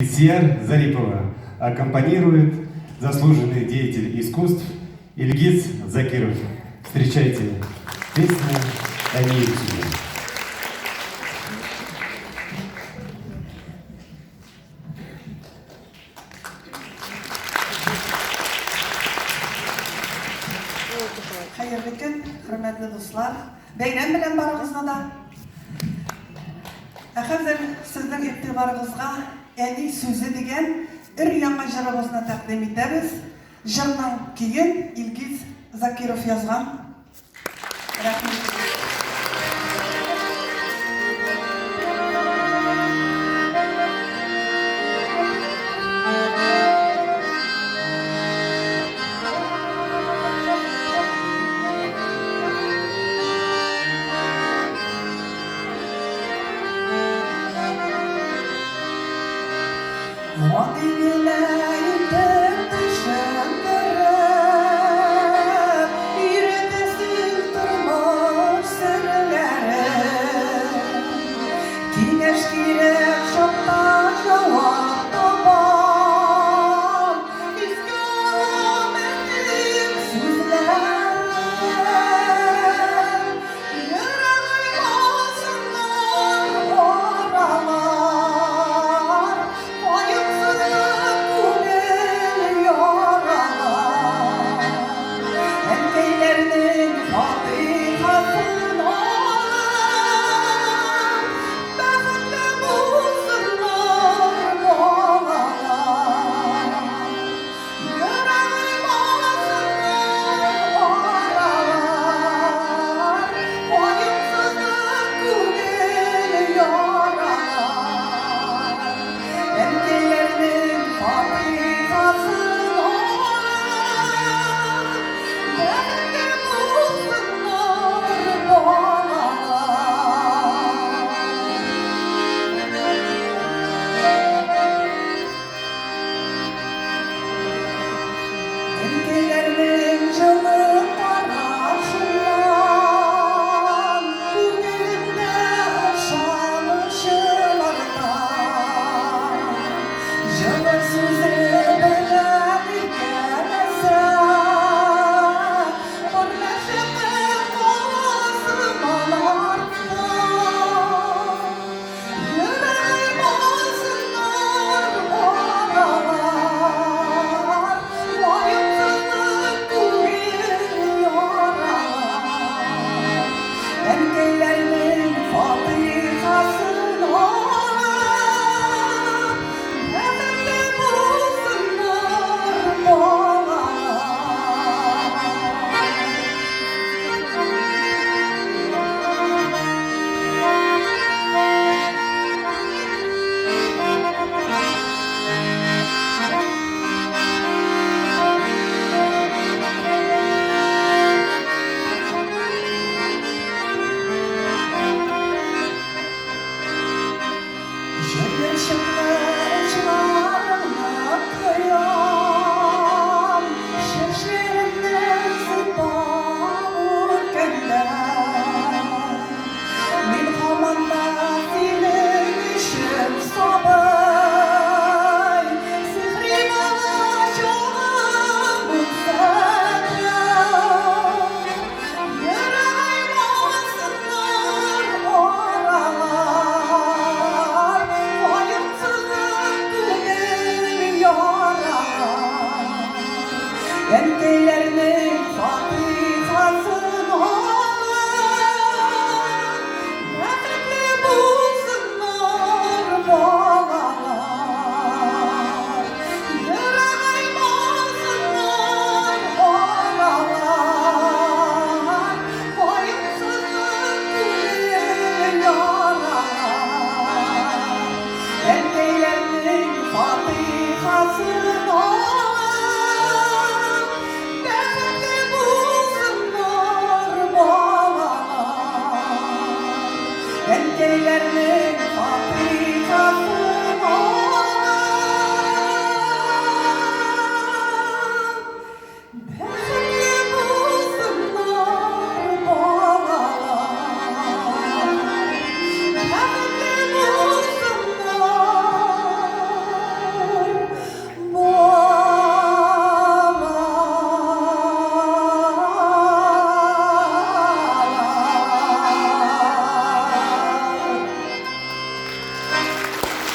Ильсияр Зарипова. Аккомпанирует заслуженный деятель искусств Ильгиз Закиров. Встречайте, песня «Амельчина». Hayırlı gün, hürmetli dostlar. Beynem bilen barıgızna da. Hazır sizden itibarınızga en iyi sözü degen ür-yanma jırыбызны takdim ederiz. Jırның keyin İlgiz Zakirov yazgan. Rahmet.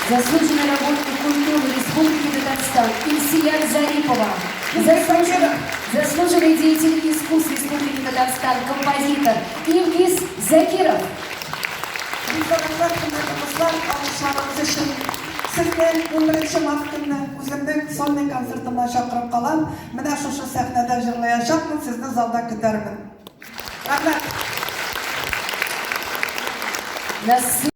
Заслуженный работник культуры Республики Татарстан Ильсия Зарипова. Заслуженный деятель искусств Республики Татарстан, композитор Ильгиз Закиров. Alkışlarımız için sizni 11 mart günü o'zimning sonli konsertimdan chaqirib qolam. Mana shu sahnada jillayacakman, sizni zalda kutarman. Rahmat.